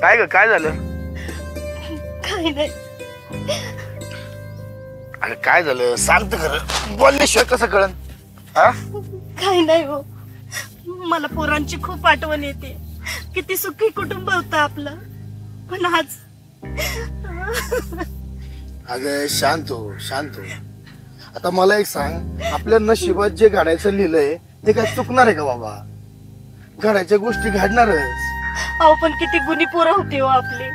काय ग, काय झालं? काही नाही. अरे काय झालं सांग तर खरं, बोलल्याशिवाय कसं कळन? काही नाही हो, मला पोरांची खूप आठवण येते. किती सुखी कुटुंब होतं आपलं, पण आज. अगं शांत हो, शांत हो. आता मला एक सांग, आपल्या नशिबात जे घडायचं लिहिलंय ते काय चुकणार आहे का बाबा? घडायच्या गोष्टी घडणारच. अहो पण किती गुणी पोरं होती हो आपली.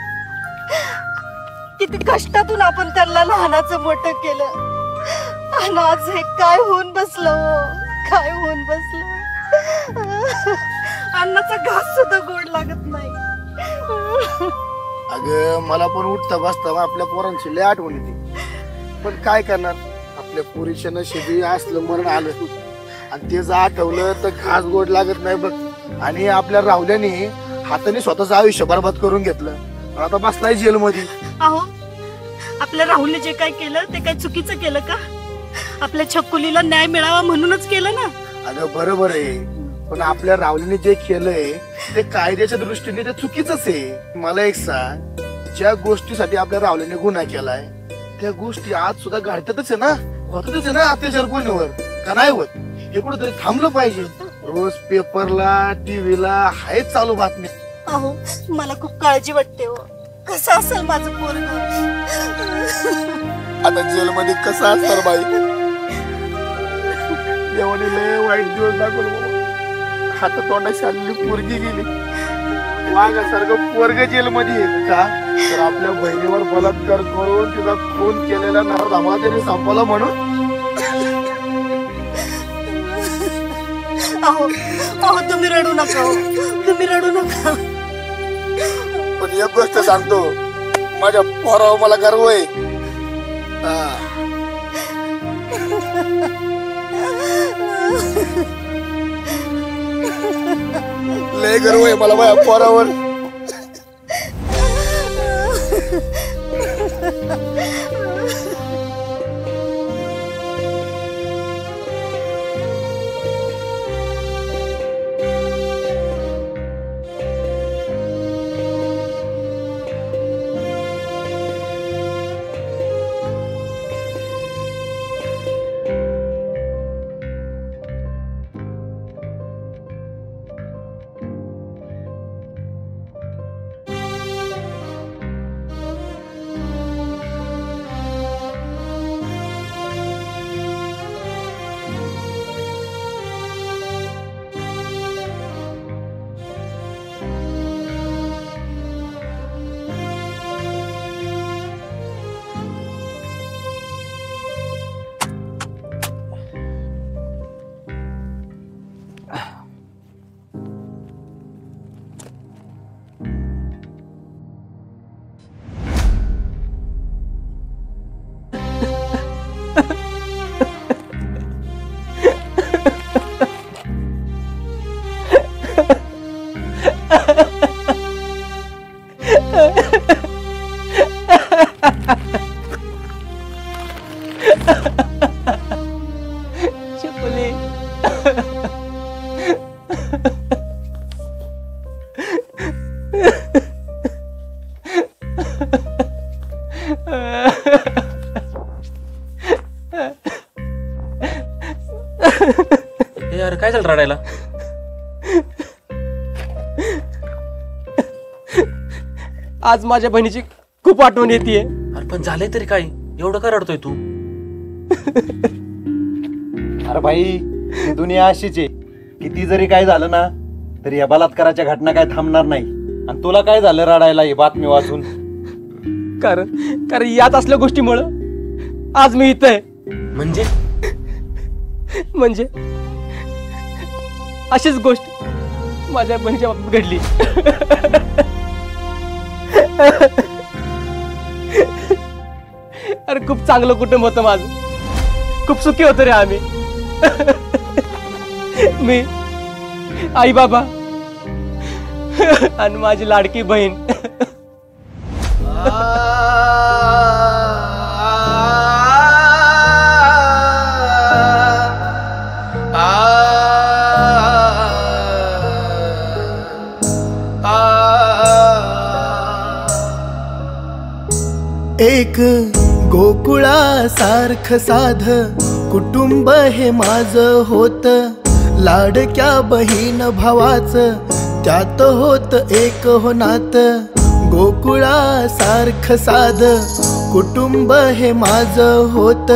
किती कष्टातून आपण त्यांना लहानाचं मोठं केलं, आणि आज हे काय होऊन बसलं हो, काय होऊन बसलं. अन्नाचा घास सुद्धा गोड लागत नाही. अगं मला पण उठता बसता आपल्या पोरांची लय आठवण येते, पण काय करणार, आपल्या पोरीच्या नशिबी असलं मरण आलं, आणि ते जर आठवलं तर घास गोड लागत नाही बघ. आणि आपल्या राहुल्याने हाताने स्वतःच आयुष्य बरबाद करून घेतलं, आता बसलाय जेलमध्ये. अहो आपल्या राहुलने जे काय केलं ते काय चुकीचं केलं का? आपल्या छकुलीला न्याय मिळावा म्हणूनच केलं ना. अगं बरोबर आहे, पण आपल्या राहुलीने जे केलंय ते कायद्याच्या दृष्टीने ते चुकीचंच आहे. मला एक सांग, ज्या गोष्टीसाठी आपल्या राहुलीने गुन्हा केलाय त्या गोष्टी आज सुद्धा घडतातच आहे ना, होतातच आहे ना अत्याचार गुन्ह्यावर, का नाही होत? हे कुठेतरी थांबलं पाहिजे. रोज पेपरला टीव्हीला आहेच चालू बातमी. अहो मला खूप काळजी वाटते हो, कसं असेल माझं पोरगं. आता जेलमध्ये कसं असणार बाई? देवाने लय वाईट दिवस दाखवलं बाबा. हातात तोंडाशी आलेली पोरगी गेली, वाघासारखं पोरग जेलमध्ये आहे का? तर आपल्या बहिणीवर बलात्कार करून तिचा खून केलेला नवरा धामाला त्याने संपवला म्हणून. अहो अहो तुम्ही रडू नका, तुम्ही रडू नका. पण एक गोष्ट सांगतो, माझ्या पोरावर मला गर्व आहे. लय गर्व आहे मला माझ्या पोरावर. यार काय झालं रडायला? आज माझ्या बहिणीची खूप आठवण येते. अरे पण झालंय तरी काय, एवढं का रडतोय तू? अरे भाई ही दुनिया अशीच आहे, किती जरी काय झालं ना तरी या बलात्काराच्या घटना काय थांबणार नाही. आणि तुला काय झालं रडायला ही बातमी वाचून? कारण याच असल्या गोष्टीमुळं आज मी इथं आहे. म्हणजे अशीच गोष्ट माझ्या बहिणीच्या बाबतीत घडली. अरे खूप चांगलं कुटुंब होतं माझं, खूप सुखी होतो रे आम्ही. मी, आई बाबा आणि माझी लाडकी बहीण. एक गोकुळासारखं साध कुटुंब हे माझं होत, लाडक्या बहीण भावाचं त्यात होत एक हो नात. गोकुळासारखं साध कुटुंब हे माझं होत,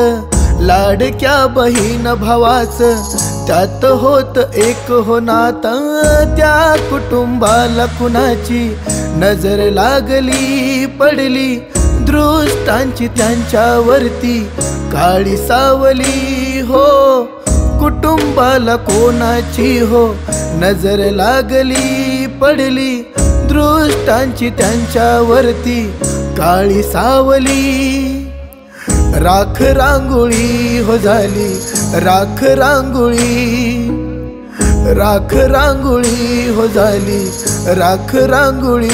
लाडक्या बहीण भावाचं त्यात होत एक हो नाता. त्या कुटुंबाला कुणाची नजर लागली पडली, दृष्टांची त्यांच्यावरती काळी सावली हो. कुटुंबाला कोणाची हो नजर लागली पडली, दृष्टांची त्यांच्यावरती काळी सावली. राख रांगोळी हो झाली राख रांगोळी, राख रांगोळी हो झाली राख रांगोळी,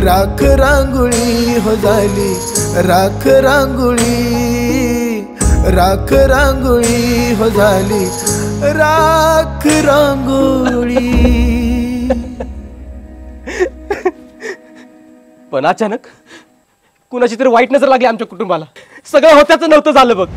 राख रांगोळी हो झाली राख रांगोळी, राख रांगोळी हो झाली राख रांगोळी. पण अचानक कुणाची तरी वाईट नजर लागली आमच्या कुटुंबाला. सगळं होत्याचं नव्हतं झालं बघ.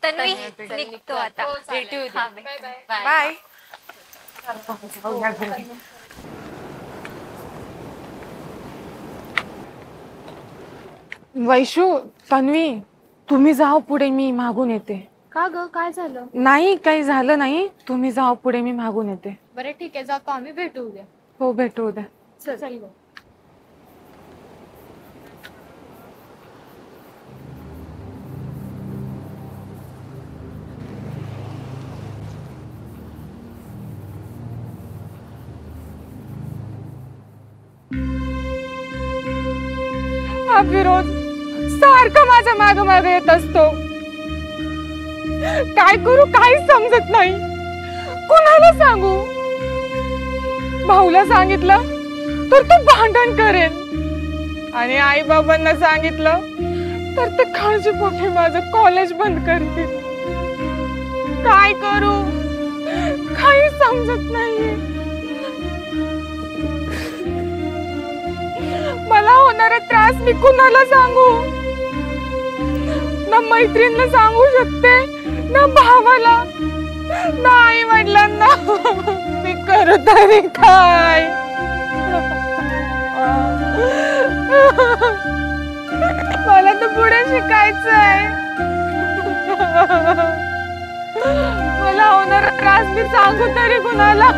तन्वी निघतो आता. भेटू बाय. वैशू, तन्वी, तुम्ही जाओ पुढे, मी मागून येते. का ग, काय झालं? नाही, काही झालं नाही. तुम्ही जाओ पुढे, मी मागून येते. बरं ठीक आहे, जातो आम्ही. भेटू उद्या. हो, भेटू उद्या. चल. हा विरोध सारखा माझ्या माग मागे येत असतो. काय करू काहीच समजत नाही. कुणाला सांगू? भाऊला सांगितलं तर तो भांडण करेल, आणि आई बाबांना सांगितलं तर ते काळजीपोटी माझं कॉलेज बंद करतील. काय करू काही समजत नाहीये. मला होणारा त्रास मी कुणाला सांगू? ना मैत्रिणीला सांगू शकते, ना भावाला, ना आई वडिलांना. मी करू तरी काय? मला तर पुढे शिकायचंय. मला होणार त्रास मी सांगू तरी कुणाला?